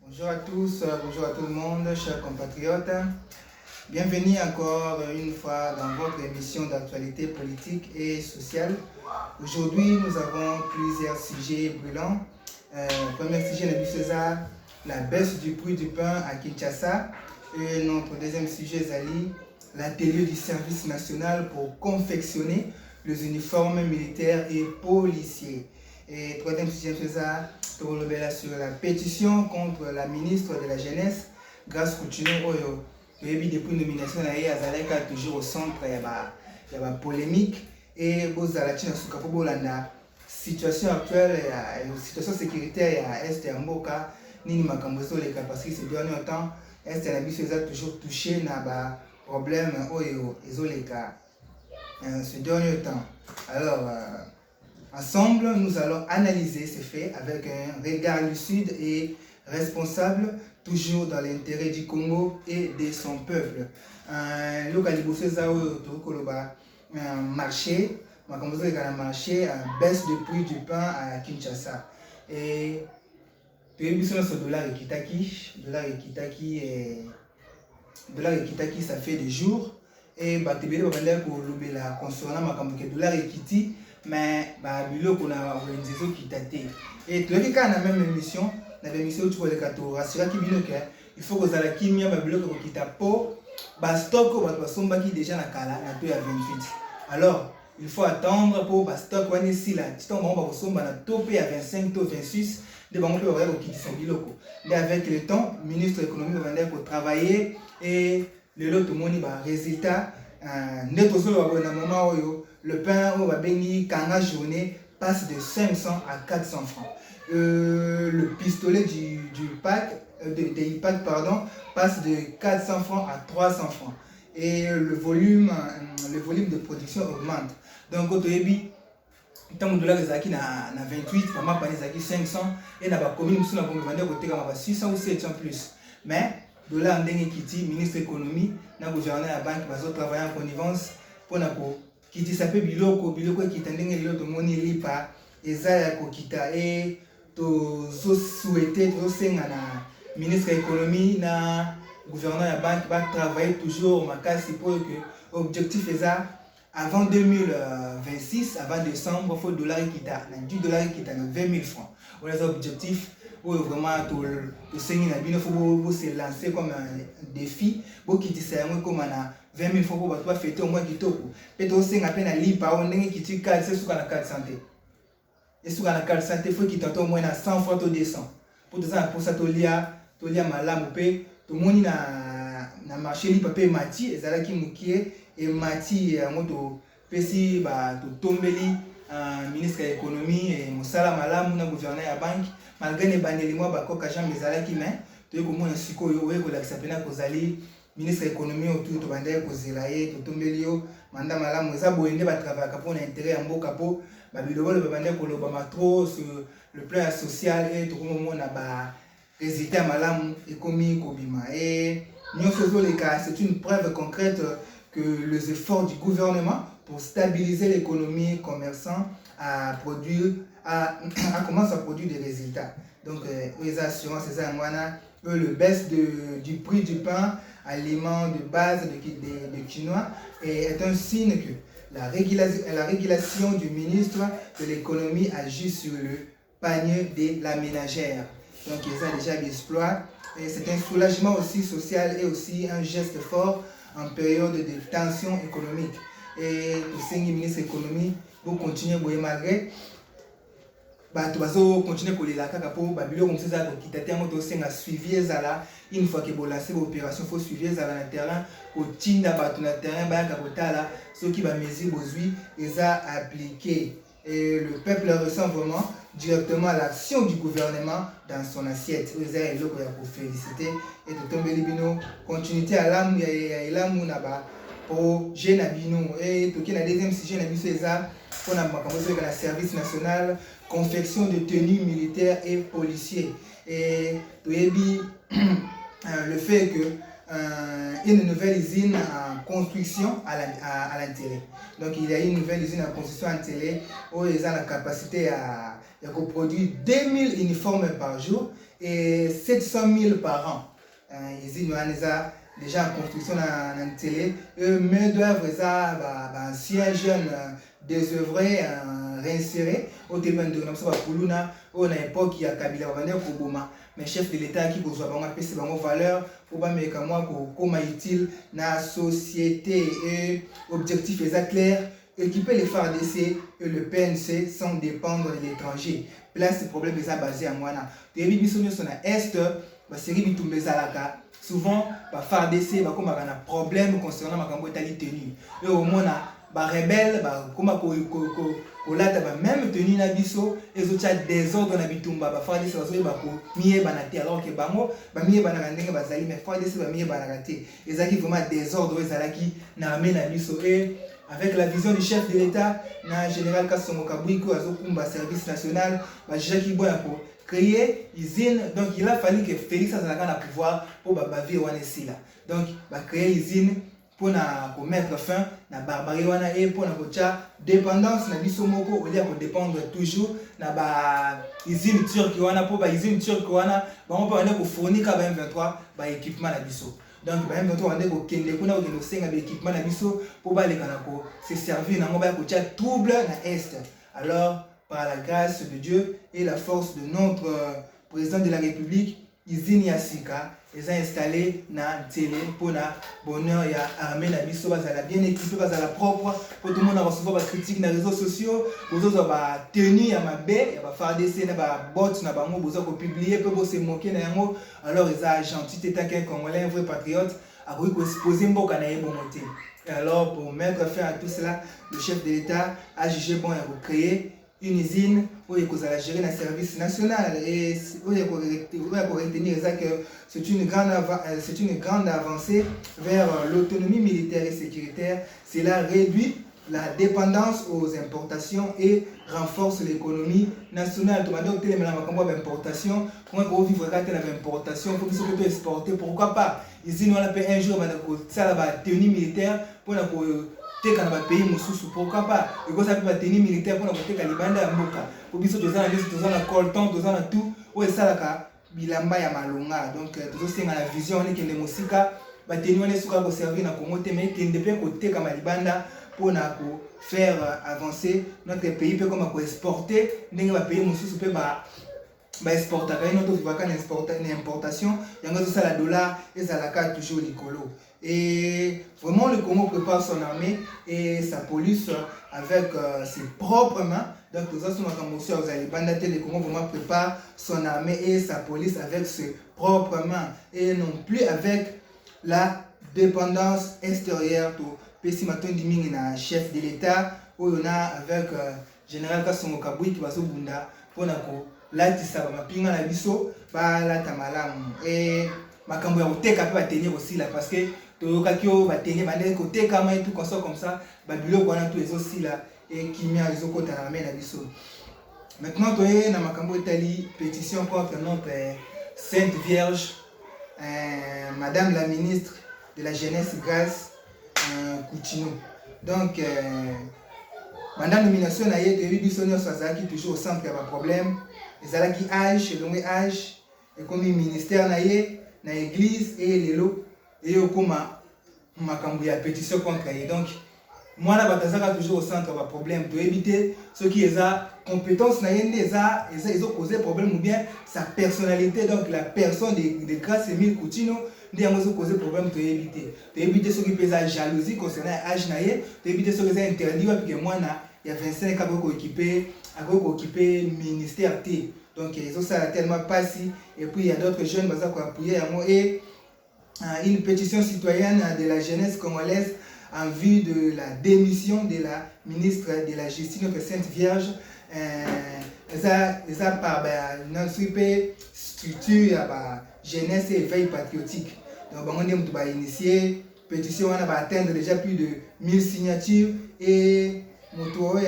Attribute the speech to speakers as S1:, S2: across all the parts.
S1: Bonjour à tous, bonjour à tout le monde, chers compatriotes. Bienvenue encore une fois dans votre émission d'actualité politique et sociale. Aujourd'hui, nous avons plusieurs sujets brûlants. Premier sujet, Nabi César, la baisse du prix du pain à Kinshasa. Et notre deuxième sujet, Zali, l'atelier du service national pour confectionner les uniformes militaires et policiers. Et troisième sujet, César, sur la pétition contre la ministre de la Jeunesse, Grace Coutinho, depuis nomination, elle est toujours au centre, il y a la polémique. Et la situation actuelle, la situation sécuritaire à Est et Mboka, ni Makambozo, parce que ces derniers temps, Est et Nabi César toujours touché à problème ces derniers temps. Alors, ensemble, nous allons analyser ces faits avec un regard lucide et responsable, toujours dans l'intérêt du Congo et de son peuple. Marché, baisse de prix du pain à Kinshasa. Et dollar et kitaki, ça fait des jours. Et concernant dollar et kiti, mais biloko na organisation kitate. Et tu as quand même émission, na émission tu vois le kato rassuraki bino que il faut que ça kimia ba biloko ko kitapo ba stock ba somba qui déjà na kala na to ya 28. Alors, il faut attendre pour ba stock wani si la titon ba ko somba na to ya 25 to 26 de bango pe ba ko kitisa biloko. Mais avec le temps, ministre de l'économie va venir pour travailler et le lot moni ba résultat neto solo ba na moment oyo le pain au Babeni Kanga journée passe de 500 à 400 francs. Le pistolet du pack, passe de 400 francs à 300 francs. Et le volume de production augmente. Donc, au début, tant que dollar est na 28, maman pas les 500 et na ba commune sur la vendre côté comme 600 ou 700 plus. Mais dollar ndenge kiti ministre de l'économie na gouvernement la banque va travailler en connivence pour na kiti sape biloko kita ndenge lelo tomoni lipa eza ya kokita et to souhaiter to senga na ministre de l'économie na gouverneur ya banque va travailler toujours makasi pour que objectif eza avant 2026 avant décembre faut dollar kita na 10 dollars kita na 20 000 francs. On a objectif vraiment to sengi na bino faut se lancer comme un défi pour kitisa yango comme na 20 000 francs pour fêter au moins kitoko. Peut-être aussi à peine à lipa on ndenge kiti 4 c'est sur la carte santé. Et sur la carte santé faut qu'il tente au moins à 100 francs to 200. Pour ça to lia malamu pe to moni na marché lipa pe mati ezalaki mukie et mati moto pesi ba to tombeli ministre de l'économie et mosala malamu na gouverneur ya banque malgré les bandeli moi ba koka jambe ezalaki mais to ko mona sikoyo oye ko lakisa pena kozali ministre de l'économie autour de bande ko zelaye to tombelio manda malamu eza boyende ba travailler pour l'intérêt ya mboka po ba biloko le bande ko loba trop sur le plan social et to ko mona ba résultat malamu ekomi kobima et nyonso les cas c'est une preuve concrète que les efforts du gouvernement pour stabiliser l'économie commerçant commence à produire des résultats. Donc les assurances, le baisse du prix du pain, aliment de base de quinoa, est un signe que la régulation du ministre de l'économie agit sur le panier de la ménagère. Donc ils ont déjà l'exploit. Et c'est un soulagement aussi social et aussi un geste fort en période de tension économique. Et le Seigneur ministre de l'économie pour continuer malgré tu vas continuer à coller la caca pour babilo comme ça qui t'attend moto senga suivi ezala une fois que vous lancez l'opération faut suivre ezala na terrain au tinda batu na terrain ba kapotala ceux qui va mesure bozui eza appliqué et le peuple ressent vraiment directement l'action du gouvernement dans son assiette. Eza eloko ya pour féliciter et de tomber libino continuité à l'âme et l'amour naba pour jeune abino et tout qui na deuxième sujet na biso eza pour na makambo la service national confection de tenues militaires et policiers et le fait que une nouvelle usine en construction à l'intérêt. Donc il y a une nouvelle usine en construction à l'intérêt où ils ont la capacité à produire 2000 uniformes par jour et 700 000 par an. Ici, nous avons déjà en construction dans la télé. Mais d'œuvre, anciens jeunes désœuvrés, réinsérés. Au début, on a une époque qui a Kabila, mais chef de l'État qui a fait valeur pour pas mettre comment utile dans la société et objectif clair. Équiper les FARDC et le PNC sans dépendre de l'étranger. Place le problème est basé à moi. Et puis, sur l'Est, souvent, les FARDC ont un problème concernant ma tenue. Et au moins, les rebelles, même tenue na biso, et autres désordre na bitumba, les FARDC alors que mais FARDC ils ont vraiment désordre, ils ont avec la vision du chef de l'État, le général Kassongo Kabouiko, le service national, Jacques Iboya pour créer une usine. Donc il a fallu que Félix ait le pouvoir pour bavir Wanesila. Donc créer une usine pour mettre fin à la barbarie et pour la dépendance na biso moko au lieu de dépendre toujours na usine turque pour usine turque on peut fournir ka 23 équipement na biso. Donc, par exemple, on a des équipements pour se servir dans trouble dans l'Est. Alors, par la grâce de Dieu et la force de notre président de la République, Izine Yassika, ils ont installé na télé pour na bonheur et armée na biso bien équipé la propre pour tout le monde recevoir des critiques dans les réseaux sociaux pour autres ba tenue ya mabe ya ba FARDC na ba bot na bango bozo ko publier peut se moquer na yango alors ils ont gentil étant qu'un Congolais un vrai patriote a voulu exposer mboka na yebo monter. Alors pour mettre fin à tout cela, le chef de l'État a jugé bon de créer une usine où il faut gérer le service national et où il faut retenir que c'est une grande avancée vers l'autonomie militaire et sécuritaire. Cela réduit la dépendance aux importations et renforce l'économie nationale. Tu m'as dit que tu as importation, comment vivre quand tu as importation, il faut que tu exporter, pourquoi pas? Ici, nous avons un jour, ça va tenue militaire pour dans le pays pourquoi pas et quand ça peut tenir militaire pour la libanda ya mboka pour biso tozana colton tozana tout oyo esalaka bilamba ya malonga donc tozosenga la vision wana ekende mosika bateni wana esuka koservir na Congo te mais ekende mpe koteka malibanda mpona kofaire avancer notre pays mpe koma koexporte ndenge bapays mosusu mpe baexportaka ye noto vivaka na importation yango ezosala dollar ezalaka toujours likolo. Et vraiment le Congo prépare son armée et sa police avec ses propres mains. Donc nous le Congo vraiment prépare son armée et sa police avec ses propres mains et non plus avec la dépendance extérieure. Pessimaton Diming na chef de l'État ou on a avec général Kassongo Kabouy qui va se bunda pour nako latisa ba pinga na biso ba la tamalamu et makambo ya koteka pe ba tenir aussi là parce que Tokakio va tenir bandé côté comme et tout comme ça babilo kwana tout les aussi là et kimia les autres à la main la biso. Maintenant toye na makambo Italie pétition contre notre Sainte Vierge madame la ministre de la jeunesse Grace Coutinho. Donc pendant nomination na yé te biso nyonso azaki toujours au centre ya ba problème ezalaki âge longue âge et comme ministère na yé na église et lelo et au coma makambo ya pétition contre elle. Donc moi là batazaka toujours au centre va problème pour éviter ce qui est à compétence na yende ils ont causé problème ou bien sa personnalité donc la personne de Grace Emile Coutinho ils ont causé problème pour éviter ce qui peut être jalousie concernant âge na yé pour éviter ce qui est interdit parce que moi na il y a 25 ans pour occuper ministère T donc ils ont ça tellement passé et puis il y a d'autres jeunes qui ont appuyé à moi et une pétition citoyenne de la jeunesse congolaise en vue de la démission de la ministre de la Justice, notre Sainte Vierge. Ça par notre structure jeunesse et veille patriotique. Donc, on a initié pétition, on a atteindre déjà plus de 1000 signatures et notre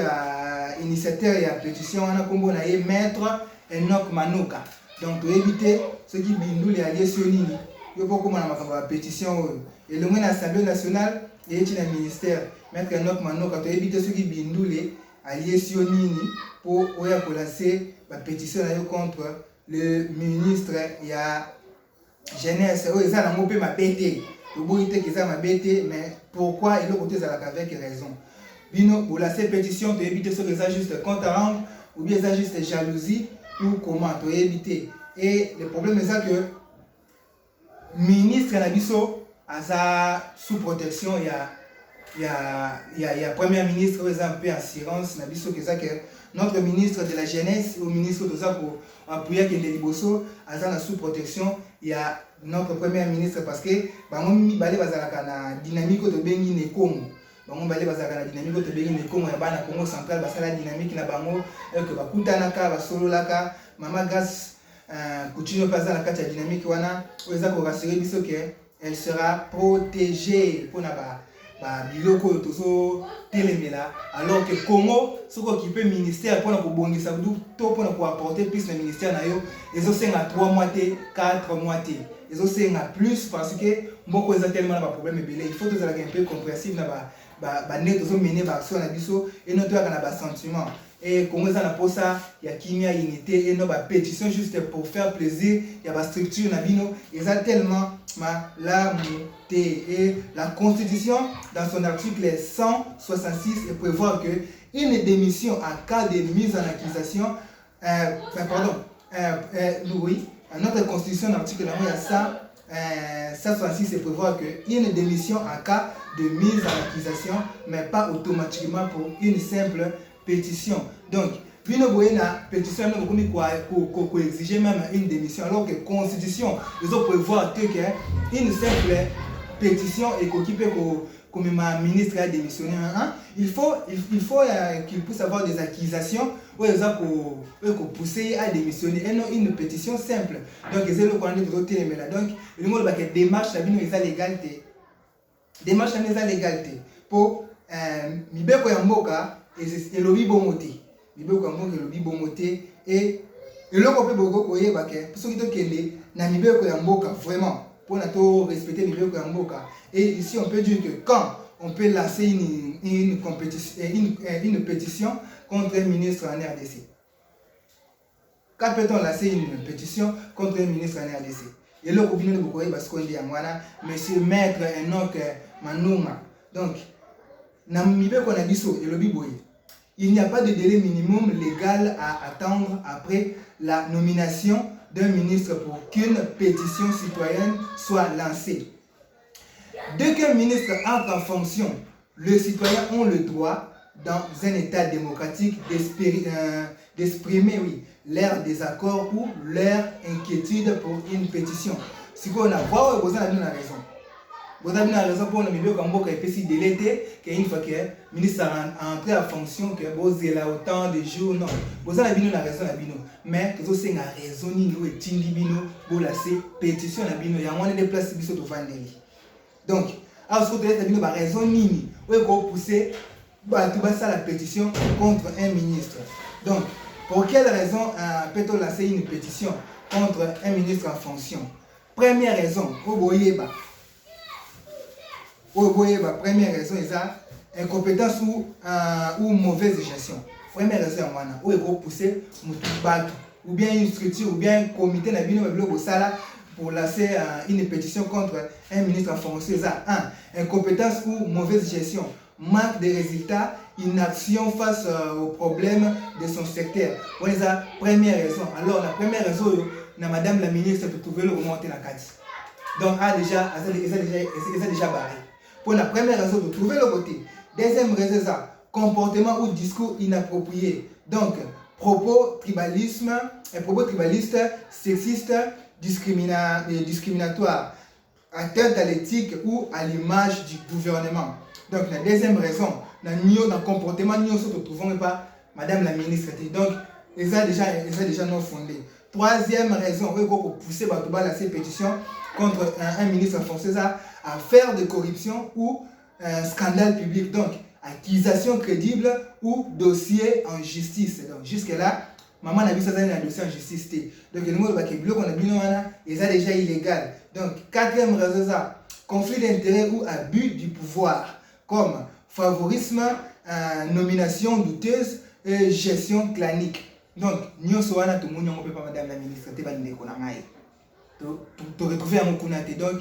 S1: initiateur et la pétition, on a comme maître Enoch Manoka. Donc, pour éviter ce qui bindou les alliés sionini. Il faut qu'on ait une pétition. Et le moins l'Assemblée nationale et le ministère. Maître Enoch Manoka, quand tu éviter ce qui bindou les alliés sionini pour lancer la pétition contre le ministre il y a jeunesse ils ont un peu ma bête mais pourquoi il a côté avec raison bino pour la ces pétitions tu éviter ce que ça juste compte à rendre ou bien ça juste jalousie ou comment tu éviter et le problème est ça que ministre Nabiso a sous protection il y a premier ministre qui a un peu assurance Nabiso que ça que notre ministre de la jeunesse ou ministre de ça pour appuyer que les liboso a sous protection il y a notre premier ministre parce que bango mibale bazalaka na dynamique to bengi ne Congo bango mibale bazalaka na dynamique to bengi ne Congo ya bana Congo central basala dynamique na bango que bakutanaka basololaka mama grâce continue pas dans la carte dynamique wana oza ko rassurer biso que elle sera protégée pour na ba biloko tozo telemela alors que Congo soko occupé ministère pour na ko bongisa to pour na ko apporter plus na ministère na yo ezo senga 3 mois te 4 mois te ezo senga plus parce que mboko eza tellement na ba problème belé il faut que ça un peu compréhensible na ba net tozo mener ba action na biso et notre na ba sentiment et Congo eza na posa ya kimia unité et no ba pétition juste pour faire plaisir ya ba structure na bino eza tellement et la Constitution, dans son article 166, prévoit que une démission en cas de mise en accusation, oui, notre Constitution, l'article 166, prévoit que une démission en cas de mise en accusation, mais pas automatiquement pour une simple pétition. Donc, Bino Boyena, pétition, nous exiger même une démission, alors que la Constitution, ils ont prévoir que une simple pétition et comme ma ministre a démissionné, il faut qu'il puisse avoir des accusations ou ils ont poussé à démissionner et non une pétition simple. Donc, ils ont le côté de là. Donc, il y a des démarches, ils ont l'égalité. Démarche, ils ont l'égalité. Pour Mibeko Yamboka et lobby Bomoté. Mibeko Yamboka et lobby Bomoté et le copé Bogo Koyeba, pour ceux qui ont kende, na Mibeko Yamboka vraiment. Pour respecter les règles Mboka. Et ici, on peut dire que quand on peut lancer une pétition contre un ministre en RDC. Quand peut-on lancer une pétition contre un ministre en RDC? Et là, on a parce qu'on dit à moi, monsieur Maître Enoch Manouma. Donc, il n'y a pas de délai minimum légal à attendre après la nomination d'un ministre pour qu'une pétition citoyenne soit lancée. Dès qu'un ministre entre en fonction, les citoyens ont le droit, dans un état démocratique, d'exprimer leur désaccord ou leur inquiétude pour une pétition. Si on a raison. Vous avez raison pour le milieu comme beaucoup et délai qu'une fois que le ministre a entré en fonction que vous avez autant de jours non vous avez bien la raison à bino mais que vous avez raison ni nous et tindi bino pour la pétition à bino il y a moins de places biso to vandeli donc à ce que vous avez bino ba raison nini ou ko pousser ba tout ça la pétition contre un ministre. Donc pour quelle raison peut-on lancer une pétition contre un ministre en fonction? Première raison première raison est incompétence ou mauvaise gestion. Première raison où il faut pousser ou bien une structure ou bien un comité pour lancer une pétition contre un ministre en fonction. Incompétence ou mauvaise gestion, manque de résultats, inaction face aux problèmes de son secteur. C'est la première raison. Alors la première raison, madame la ministre peut trouver le remonter la case. Donc déjà barré. Pour la première raison, de trouver le côté. Deuxième raison, comportement ou discours inapproprié. Donc, propos tribalistes, sexistes, discriminatoires, atteinte à l'éthique ou à l'image du gouvernement. Donc, la deuxième raison, dans le comportement, nous ne trouvons pas madame la ministre. Donc, ils ont déjà non fondé. Troisième raison, il faut pousser ces pétitions contre un ministre français à faire de corruption ou un scandale public. Donc, accusation crédible ou dossier en justice. Donc, jusque-là, maman n'a vu ça dans un dossier en justice. Donc, le mot est déjà illégal. Donc, quatrième raison, conflit d'intérêt ou abus du pouvoir, comme favorisme, nomination douteuse et gestion clanique. Donc, nous sommes là, tout le monde peut pas madame la ministre, tu vas nous déconner. Tu retrouver un kunate. Donc,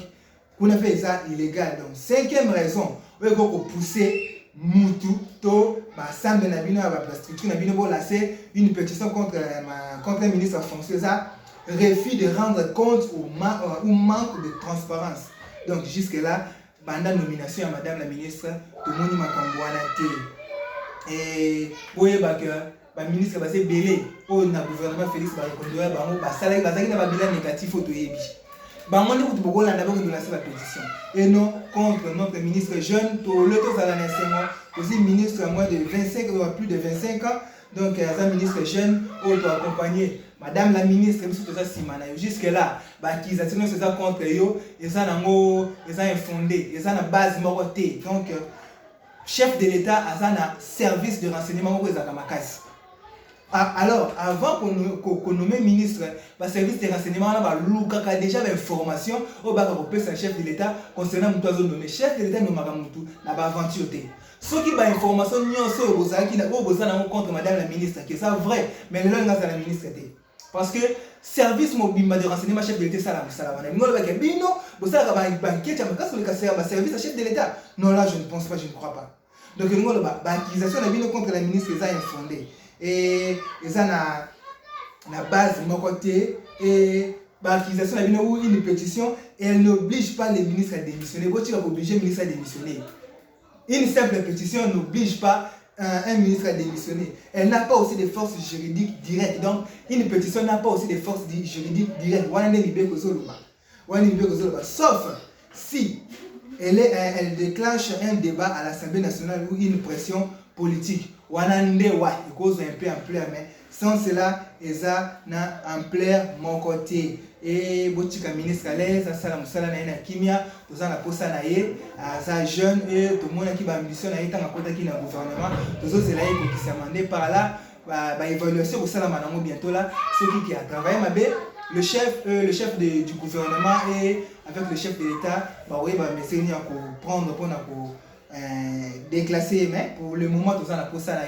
S1: qu'on a fait ça illégal. Donc, cinquième raison, on va pousser Moutou, to, Sam de Nabino, la structure Nabino, pour lancer une pétition contre le ministre français, ça, refus de rendre compte ou manque de transparence. Donc, jusque-là, pendant la nomination à madame la ministre, tout le monde m'a camboana. Et, oui, le ministre va se belé, au gouvernement Félix va reconduire, ça va bilan négatif au Toyebi. On dit que beaucoup de lancer la pétition. Et non contre notre ministre jeune, tout le temps, ça a aussi ministre à moins de 25 ou plus de 25 ans. Donc, un ministre jeune, on doit accompagner madame la ministre, jusque-là, l'accusation c'est ça contre eux, et ça est infondé, et ça a base morotée. Donc, chef de l'État a un service de renseignement pour les Akamakasi. Alors, avant qu'on nomme ministre, le service de renseignement a déjà l'information au chef de l'État concernant le chef de l'État n'a pas aventure. Ce qui est information contre madame la ministre, qui est ça vrai, mais le là la ministre. Parce que service mobile de renseignement chef de l'État, ça service chef de l'État. Non, là, je ne pense pas, je ne crois pas. Donc, l'accusation contre la ministre est infondée. Et ça na base de mon côté et l'accusation a une pétition et elle n'oblige pas les ministres à démissionner. Tu vas obliger le ministre à démissionner. Une simple pétition n'oblige pas un ministre à démissionner. Elle n'a pas aussi de forces juridiques directes. Donc, une pétition n'a pas aussi de forces juridiques directes. Sauf si elle déclenche un débat à l'Assemblée nationale ou une pression politique. Sans cela, eza na ampleur mon côté. Et botika ministre à l'aise, ça la musala na kimia, tout ça na posa na ye, ça jeune et tout le monde qui va ambition na état na côté qui na gouvernement, tout ça c'est là qui s'amende par là, évaluation au salama na bientôt là, ceux qui a travaillé ma bé, le chef du gouvernement et avec le chef de l'État, oui, mais prendre pour déclassé, mais pour le moment, tout ça n'a pas ça,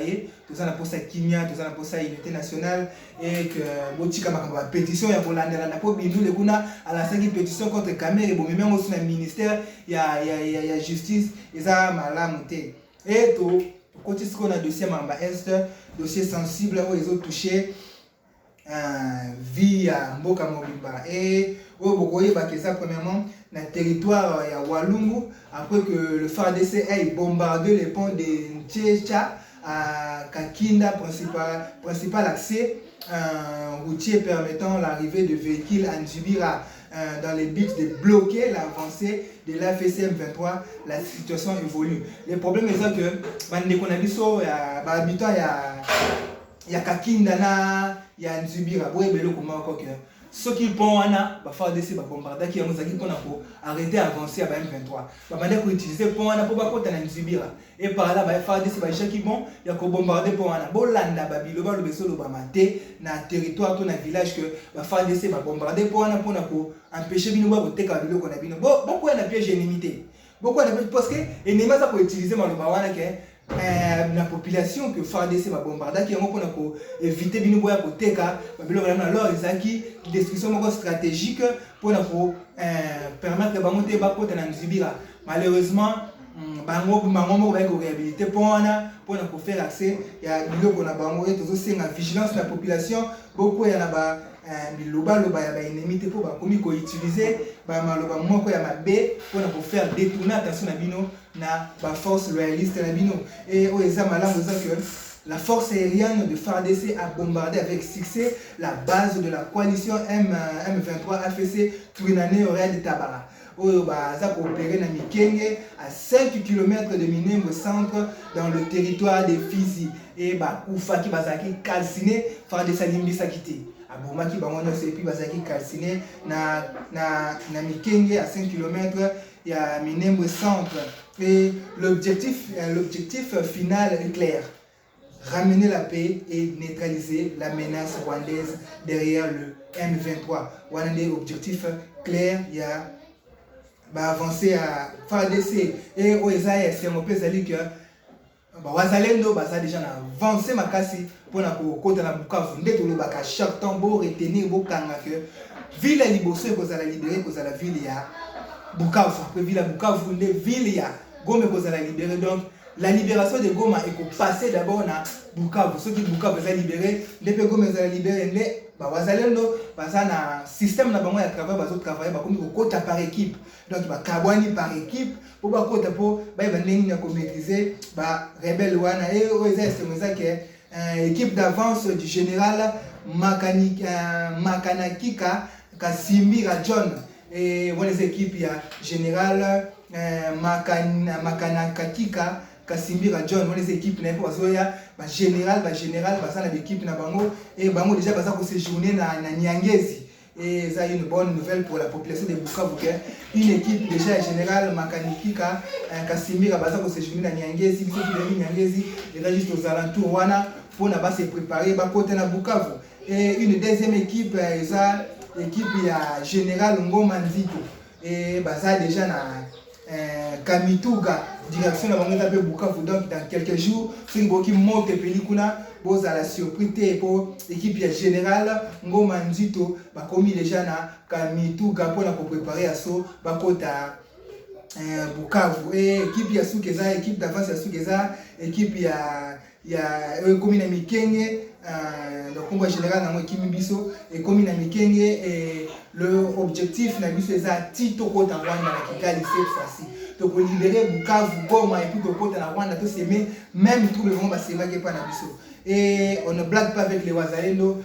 S1: tout ça n'a pas ça Kimia, tout ça n'a pas ça unité nationale, et que Botika ma pétition, il y a pour l'année, la peau, nous les kuna à la 5e pétition contre Camer, et bon, même aussi dans le ministère, il y a justice, et ça m'a lamonté. Et tout, côté ce qu'on a dossier Mamba Est, dossier sensible où ils ont touché vie à Mboka Mobimba. Et où vous voyez que ça, premièrement, dans le territoire il y a Walungu, après que le FARDC ait bombardé les ponts de Ntchecha à Kakinda, principal accès routier permettant l'arrivée de véhicules à Njibira dans les buts de bloquer l'avancée de la FCM 23, la situation évolue. Le problème est que les habitants il y a Kakinda, il y a Njibira, ceux qui font FARDC bombarder qui pour arrêter d'avancer à M23. Pour utiliser pour pas Njibira. Et par là, FARDC qui bon, il y a bombarder pour Bolanda Babiloba le beso le bamate na territoire to na village que FARDC bombarder pour empêcher bino ba koteka biloko na bino. Beaucoup na piège ennemité. Beaucoup na parce que ennemi ça pour utiliser maloba wana ke la population que FARDC va bombarder qui est pour éviter bino boya koteka biloko na alors ezaki destruction stratégique pour permettre que bamonte ba kota na Nzibira. Malheureusement bango va réhabiliter pour faire accès il y a biloko na bango et toujours c'est la vigilance de la population beaucoup il y a ba biloba ya ennemi te pour bakomi ko utiliser ba maloba moko ya mabe pour faire détourner attention na bino na ba force loyaliste na bino et o eza malamu ça que la force aérienne de FARDC a bombardé avec succès la base de la coalition M23 AFC Twinane Orea de Tabara. Ça a opéré dans Mikenge à 5 km de Minembwe centre dans le territoire de Fizi. Et Koufa qui va calciné, FARDC Limbisa quitté. Aboma qui va calciné na Mikenge à 5 km il y a Minembwe centre. Et l'objectif final est clair. Ramener la paix et neutraliser la menace rwandaise derrière le M23. On a des objectifs clairs, il y a avancer à FARDC et aux Isaïe, c'est mon peu que Wazalendo baza déjà na avancé makasi pour na kokota na Bukavu nde tolobaka chaque temps bo retenir bo kanga que ville ya liboso ekozala libéré kozala ville ya Bukavu après ville ya Bukavu nde ville ya Goma ekozala libéré. Donc la libération de Goma est passée d'abord na Bukavu. Ceux qui Bukavu est libéré, depuis Goma est libéré, Wazalendo baza na système na bango ya travail bazo travailler ba komi ko kota par équipe. Donc ba kabwani par équipe pour ba kota po ba ndenge na ko maîtriser ba rebelle wana et oza c'est que équipe d'avance du général Makanakika Kasimbira John et voilà les équipes il y a général Makanakika Kasimbira John, on les équipes n'a pas zoya, ba général, ça na l'équipe na bango et bango déjà ça ko séjourner na Nyangezi et ça une bonne nouvelle pour la population de Bukavu. Une équipe déjà général Makanikika Kasimbira ça ko séjourner na Nyangezi, biso ki Nyangezi, déjà juste aux alentours wana pour na ba se préparer ba côté na Bukavu. Et une deuxième équipe ça équipe ya général Ngoma Nzito et ça déjà na Kamituga direction la bango tape Bukavu. Donc dans quelques jours si boki monte pelikuna boza la surprise pour équipe ya général Ngoma Nzito ba komi déjà na Kamituga pour la préparer à so ba kota Bukavu et équipe ya Sukeza équipe d'avance ya Sukeza équipe ya komi na Mikenge donc combat général na équipe biso et komi na Mikenge et le objectif na biso eza tito kota Rwanda na Kigali cette fois-ci. Donc on libérer Bukavu, Goma et puis de kota na Rwanda tout s'aimer même tout le monde va s'aimer pas na biso. Et on ne blague pas avec les Wazalendo.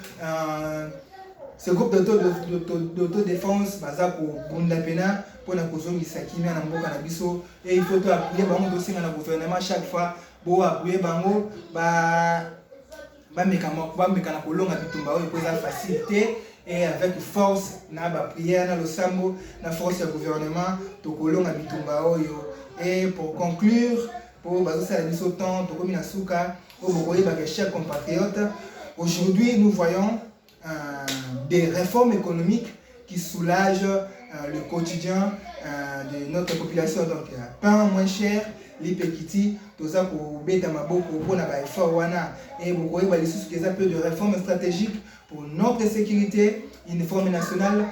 S1: Ce groupe d'autodéfense baza ko bunda pena pour na kozongisa kimia na mboka na biso et il faut to appuyer bango dossier na gouvernement chaque fois bo appuyer bango ba mekana kolonga bitumba oyo poza facilité et avec force na ba prière na losambo na force ya gouvernement to kolonga bitumba oyo. Et pour conclure pour bazo sala biso temps to komi na suka o bokoye ba chers compatriotes, aujourd'hui nous voyons des réformes économiques qui soulagent le quotidien de notre population. Donc pain moins cher, l'ipekiti, tout ça pour beta maboko pour na ba effort wana et beaucoup ba les sous un peu de réformes stratégiques pour notre sécurité, une forme nationale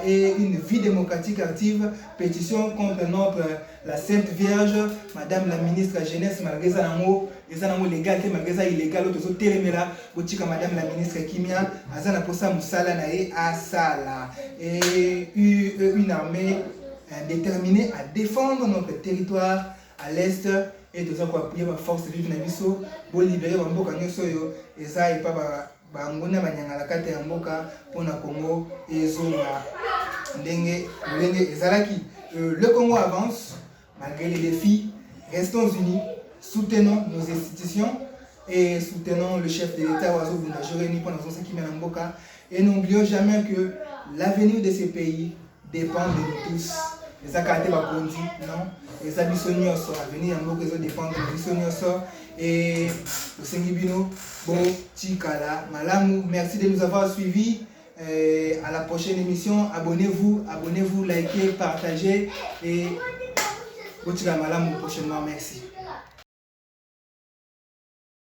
S1: et une vie démocratique active, pétition contre la Sainte Vierge, Madame la ministre de la Jeunesse, malgré ça, légal, malgré ça, illégal, Madame la ministre Kimia, Azana Posa Moussala Nae Asala, et une armée déterminée à défendre notre territoire à l'est et de ça pour appuyer ma force vive Nabiso, pour libérer Bamboka Nyosoyo, et ça, et pas bangona banyanga la kata ya mboka pona Congo ezonga ndenge ezalaki. Le Congo avance malgré les défis. Restons unis, soutenons nos institutions et soutenons le chef de l'État Oizo Bunda Joreni pour nous qui mène mboka et n'oublions jamais que l'avenir de ces pays dépend de nous tous. Les akate bakondi non, les abissonios sont l'avenir en mboka dépend de nous et le Sengibino, bon, Tikala, Malamu, merci de nous avoir suivis. À la prochaine émission, abonnez-vous, likez, partagez et Botika Malamu prochainement. Merci.